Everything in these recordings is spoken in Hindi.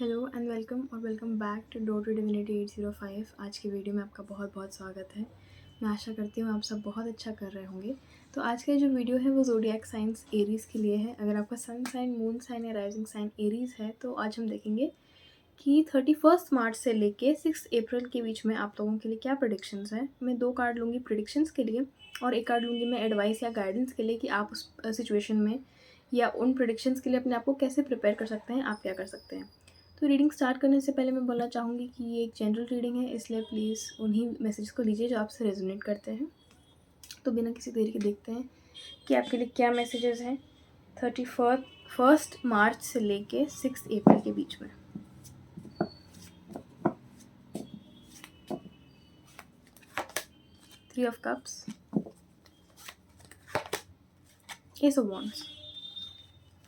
Hello and welcome back to Door to Divinity 805। आज की वीडियो में आपका बहुत बहुत स्वागत है। मैं आशा करती हूँ आप सब बहुत अच्छा कर रहे होंगे। तो आज का जो वीडियो है वो ज़ोडिएक साइंस एरीज़ के लिए है। अगर आपका सन साइन, मून साइन या राइजिंग साइन एरीज़ है तो आज हम देखेंगे कि 31 मार्च से लेके 6 अप्रैल के बीच में आप लोगों के लिए क्या प्रेडिक्शंस हैं। मैं 2 कार्ड लूँगी प्रेडिक्शंस के लिए और 1 कार्ड लूँगी मैं एडवाइस या गाइडेंस के लिए कि आप उस सिचुएशन में या उन प्रेडिक्शंस के लिए अपने आप को कैसे प्रिपेयर कर सकते हैं, आप क्या कर सकते हैं। तो रीडिंग स्टार्ट करने से पहले मैं बोलना चाहूँगी कि ये एक जनरल रीडिंग है, इसलिए प्लीज़ उन्हीं मैसेज को लीजिए जो आपसे रेजोनेट करते हैं। तो बिना किसी देरी के देखते हैं कि आपके लिए क्या मैसेजेस हैं 31 मार्च से लेके 6 अप्रैल के बीच में। Three of cups, S of wands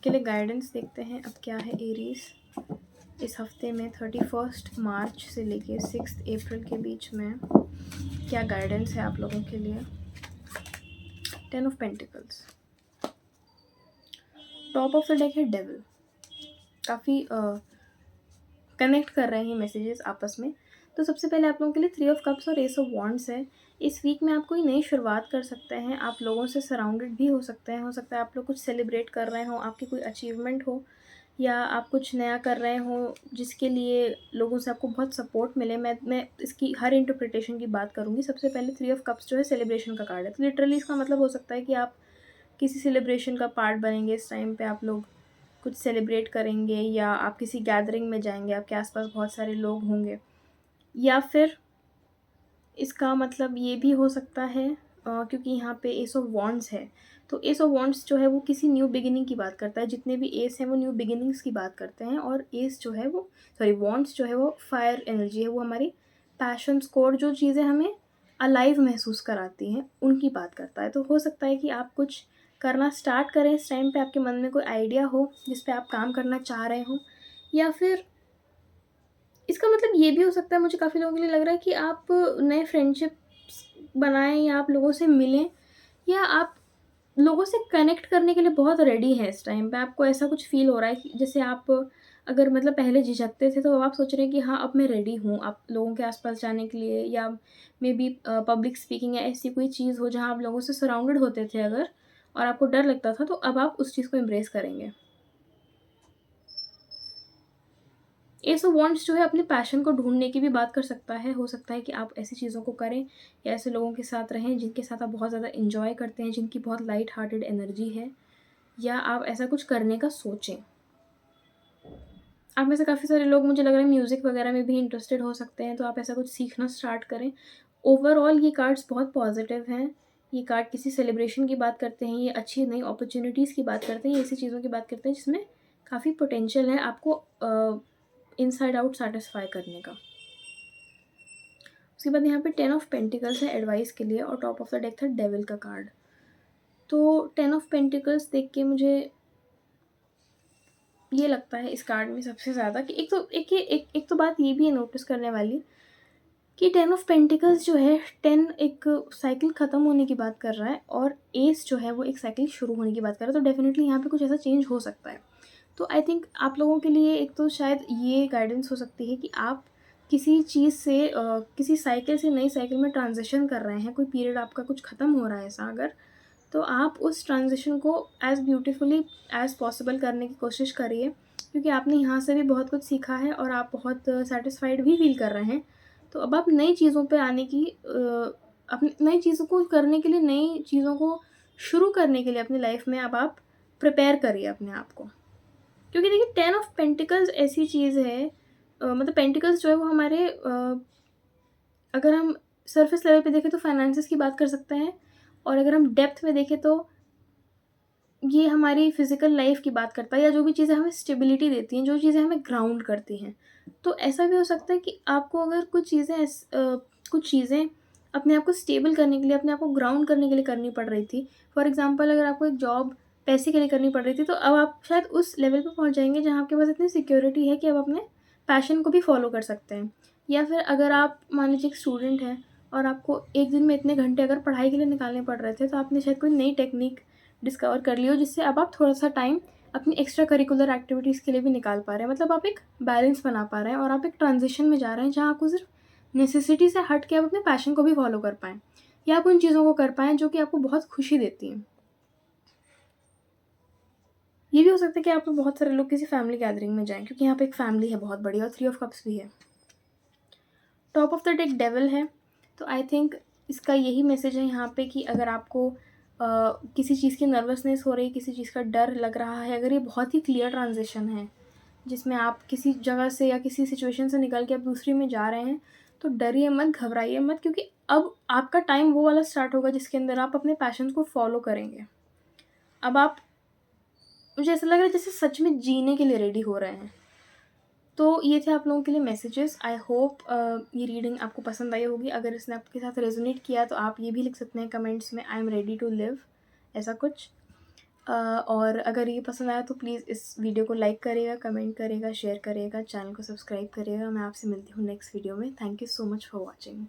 के लिए गाइडेंस देखते हैं अब क्या है एरीज इस हफ्ते में 31 मार्च से लेके 6 अप्रैल के बीच में क्या गाइडेंस है आप लोगों के लिए। 10 of pentacles, top of the deck है डेविल। काफ़ी कनेक्ट कर रहे हैं मैसेजेस आपस में। तो सबसे पहले आप लोगों के लिए 3 ऑफ कप्स और एस ऑफ वॉन्ड्स है। इस वीक में आप कोई नई शुरुआत कर सकते हैं। आप लोगों से सराउंडेड भी हो सकते हैं। हो सकता है आप लोग कुछ सेलिब्रेट कर रहे हो, आपकी कोई अचीवमेंट हो या आप कुछ नया कर रहे हो जिसके लिए लोगों से आपको बहुत सपोर्ट मिले। मैं इसकी हर इंटरप्रिटेशन की बात करूँगी। सबसे पहले 3 ऑफ कप्स जो है सेलिब्रेशन का कार्ड है। तो लिटरली इसका मतलब हो सकता है कि आप किसी सेलिब्रेशन का पार्ट बनेंगे। इस टाइम पे आप लोग कुछ सेलिब्रेट करेंगे या आप किसी गैदरिंग में जाएंगे, आपके आसपास बहुत सारे लोग होंगे। या फिर इसका मतलब ये भी हो सकता है क्योंकि यहाँ पे एस ऑफ वॉन्ड्स है, तो एस ऑफ वॉन्ड्स जो है वो किसी न्यू बिगिनिंग की बात करता है। जितने भी एस हैं वो न्यू बिगिनिंग्स की बात करते हैं और एस जो है वो वॉन्ड्स जो है वो फायर एनर्जी है। वो हमारी पैशंस को और जो चीज़ें हमें अलाइव महसूस कराती हैं उनकी बात करता है। तो हो सकता है कि आप कुछ करना स्टार्ट करें इस टाइम पे, आपके मन में कोई आइडिया हो जिस पे आप काम करना चाह रहे हो। या फिर इसका मतलब ये भी हो सकता है, मुझे काफ़ी लोगों के लिए लग रहा है कि आप नए फ्रेंडशिप्स बनाएं या आप लोगों से मिलें या आप लोगों से कनेक्ट करने के लिए बहुत रेडी हैं इस टाइम पे। आपको ऐसा कुछ फ़ील हो रहा है कि जैसे आप अगर मतलब पहले झिझकते थे तो अब आप सोच रहे हैं कि हाँ, अब मैं रेडी हूँ, आप लोगों के आस-पास जाने के लिए। या मेबी पब्लिक स्पीकिंग या ऐसी कोई चीज़ हो जहाँ आप लोगों से सराउंडेड होते थे अगर और आपको डर लगता था, तो अब आप उस चीज़ को एम्ब्रेस करेंगे। एस ऑफ वॉन्ड्स जो है अपने पैशन को ढूँढने की भी बात कर सकता है। हो सकता है कि आप ऐसी चीज़ों को करें या ऐसे लोगों के साथ रहें जिनके साथ आप बहुत ज़्यादा एन्जॉय करते हैं, जिनकी बहुत लाइट हार्टेड एनर्जी है, या आप ऐसा कुछ करने का सोचें। आप में से काफ़ी सारे लोग मुझे लग रहा है म्यूज़िक वगैरह में भी इंटरेस्टेड हो सकते हैं, तो आप ऐसा कुछ सीखना स्टार्ट करें। ओवरऑल ये कार्ड्स बहुत पॉजिटिव हैं। ये कार्ड किसी सेलिब्रेशन की बात करते हैं, ये अच्छी नई अपॉर्च्युनिटीज़ की बात करते हैं, ये ऐसी चीज़ों की बात करते हैं जिसमें काफ़ी पोटेंशियल है आपको इनसाइड आउट सैटिस्फाई करने का। उसके बाद यहाँ पे 10 ऑफ पेंटिकल्स है एडवाइस के लिए और टॉप ऑफ द डेक था डेविल का कार्ड। तो 10 ऑफ पेंटिकल्स देख के मुझे ये लगता है इस कार्ड में सबसे ज़्यादा कि एक तो बात ये भी है नोटिस करने वाली कि 10 ऑफ पेंटिकल्स जो है 10 एक साइकिल ख़त्म होने की बात कर रहा है और एस जो है वो एक साइकिल शुरू होने की बात कर रहा है। तो डेफिनेटली यहाँ पे कुछ ऐसा चेंज हो सकता है। तो आई थिंक आप लोगों के लिए एक तो शायद ये गाइडेंस हो सकती है कि आप किसी चीज़ से किसी साइकिल से नई साइकिल में ट्रांजिशन कर रहे हैं, कोई पीरियड आपका कुछ ख़त्म हो रहा है ऐसा अगर, तो आप उस ट्रांजिशन को एज़ ब्यूटीफुली एज़ पॉसिबल करने की कोशिश करिए, क्योंकि आपने यहाँ से भी बहुत कुछ सीखा है और आप बहुत सेटिस्फाइड भी फील कर रहे हैं। तो अब आप नई चीज़ों पे आने की अपनी नई चीज़ों को करने के लिए, नई चीज़ों को शुरू करने के लिए अपनी लाइफ में अब आप प्रिपेयर करिए अपने आप को। क्योंकि देखिए 10 ऑफ पेंटिकल्स ऐसी चीज़ है, मतलब पेंटिकल्स जो है वो हमारे अगर हम सरफेस लेवल पे देखें तो फाइनेंसेस की बात कर सकते हैं और अगर हम डेप्थ में देखें तो ये हमारी फ़िज़िकल लाइफ़ की बात करता है या जो भी चीज़ें हमें स्टेबिलिटी देती हैं, जो चीज़ें हमें ग्राउंड करती हैं। तो ऐसा भी हो सकता है कि आपको अगर कुछ चीज़ें अपने आप को स्टेबल करने के लिए, अपने आप को ग्राउंड करने के लिए करनी पड़ रही थी। फॉर एग्ज़ाम्पल अगर आपको एक जॉब पैसे के लिए करनी पड़ रही थी, तो अब आप शायद उस लेवल पे पहुँच जाएँगे जहाँ आपके पास इतनी सिक्योरिटी है कि आप अपने पैशन को भी फ़ॉलो कर सकते हैं। या फिर अगर आप मान लीजिए एक स्टूडेंट हैं और आपको एक दिन में इतने घंटे अगर पढ़ाई के लिए निकालने पड़ रहे थे, तो आपने शायद कोई नई टेक्नीक डिस्कवर कर ली हो जिससे अब आप थोड़ा-सा टाइम अपनी एक्स्ट्रा करिकुलर एक्टिविटीज़ के लिए भी निकाल पा रहे हैं। मतलब आप एक बैलेंस बना पा रहे हैं और आप एक ट्रांजिशन में जा रहे हैं जहाँ आपको सिर्फ नेसेसिटी से हट के आप अपने पैशन को भी फॉलो कर पाएँ, या आप उन चीज़ों को कर पाएँ जो कि आपको बहुत खुशी देती हैं। ये भी हो सकता है कि आप लोग बहुत सारे लोग किसी फैमिली गैदरिंग में जाएँ, क्योंकि यहाँ पे एक फैमिली है बहुत बड़ी और 3 ऑफ कप्स भी है। Top of the deck devil है, तो आई थिंक इसका यही मैसेज है यहाँ पे कि अगर आपको किसी चीज़ की नर्वसनेस हो रही है, किसी चीज़ का डर लग रहा है, अगर ये बहुत ही क्लियर ट्रांजिशन है जिसमें आप किसी जगह से या किसी सिचुएशन से निकल के आप दूसरी में जा रहे हैं, तो डरिए मत, घबराइए मत, क्योंकि अब आपका टाइम वो वाला स्टार्ट होगा जिसके अंदर आप अपने पैशन को फॉलो करेंगे। अब आप, मुझे ऐसा लग रहा है जैसे सच में जीने के लिए रेडी हो रहे हैं। तो ये थे आप लोगों के लिए मैसेजेस। आई होप ये रीडिंग आपको पसंद आई होगी। अगर इसने आपके साथ रेजोनेट किया तो आप ये भी लिख सकते हैं कमेंट्स में, I am ready to live, ऐसा कुछ। और अगर ये पसंद आया तो प्लीज़ इस वीडियो को लाइक करिएगा, कमेंट करिएगा, शेयर करिएगा, चैनल को सब्सक्राइब करिएगा। मैं आपसे मिलती हूँ नेक्स्ट वीडियो में। Thank you so much for watching.